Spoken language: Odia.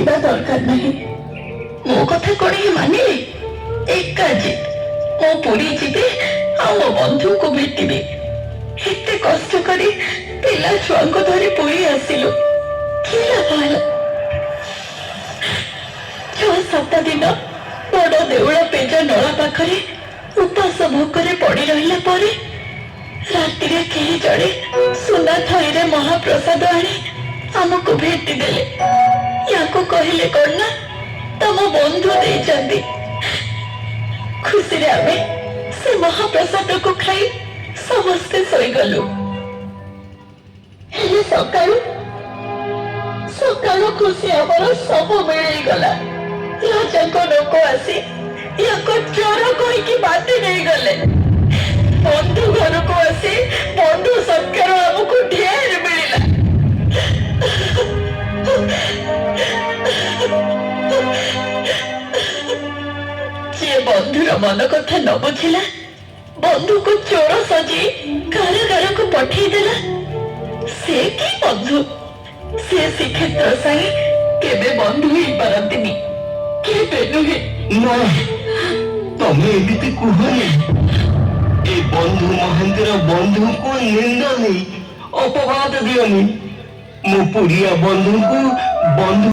ଆସିବା ଦରକାର ନାହିଁ। ମୋ କଥା କଣ ହିଁ ମାନିବେ? ଏକା ମୁଁ ପୁରୀ ଯିବି ଆଉ ମୋ ବନ୍ଧୁଙ୍କୁ ଭେଟିବି। ଏତେ କଷ୍ଟ କରି ପିଲା ଛୁଆଙ୍କୁ ଧରି ପୁରୀ ଆସିଲୁ, କି ଲାଭ ହେଲା? 6-7 ଦିନ ବଡ ଦେଉଳ ପେଜ ନଳା ପାଖରେ ଉପାସ ଭୋକରେ ପଡି ରହିଲା ପରେ ରାତିରେ କେହି ଜଣେ ସୁନା ଥାଳିରେ ମହାପ୍ରସାଦ ଆଣି ଆମକୁ ଭେଟି ଦେଲେ। ୟାକୁ କହିଲେ କଣ ନା ତମ ବନ୍ଧୁ ଦେଇଛନ୍ତି। ଖୁସିରେ ଆମେ ସେ ମହାପ୍ରସାଦକୁ ଖାଇ ସମସ୍ତେ ଶୋଇଗଲୁ। ହେଲେ ସକାଳୁ ସକାଳୁ ଖୁସି ଆମର ସବୁ ମିଳିଗଲା। ରାଜାଙ୍କ ଲୋକ ଆସି ୟାକୁ ଚୋର କହିକି ବାନ୍ଧି ନେଇଗଲେ। ବନ୍ଧୁ ଘରକୁ ଆସି ବନ୍ଧୁ ସତ୍କାର ଆମକୁ ଢେର ମିଳିଲା। ଯିଏ ବନ୍ଧୁର ମନ କଥା ନ ବୁଝିଲା, ବନ୍ଧୁକୁ ଚୋର ସଜି କାରାଗାରକୁ ପଠେଇଦେଲା, ସେ କି ବନ୍ଧୁ? ସେ ଶ୍ରୀକ୍ଷେତ୍ର ସାହି କେବେ ବନ୍ଧୁ ହେଇପାରନ୍ତିନି, କେବେ ନୁହେଁ। ନା, ତମେ ଏମିତି କୁହନି। ଏ ବନ୍ଧୁ ମହେନ୍ଦ୍ର ବନ୍ଧୁଙ୍କୁ ନିନ୍ଦା ନେଇ ଅପବାଦ ଦିଅନି। ମୋ ପୁରିଆ ବନ୍ଧୁଙ୍କୁ ବନ୍ଧୁ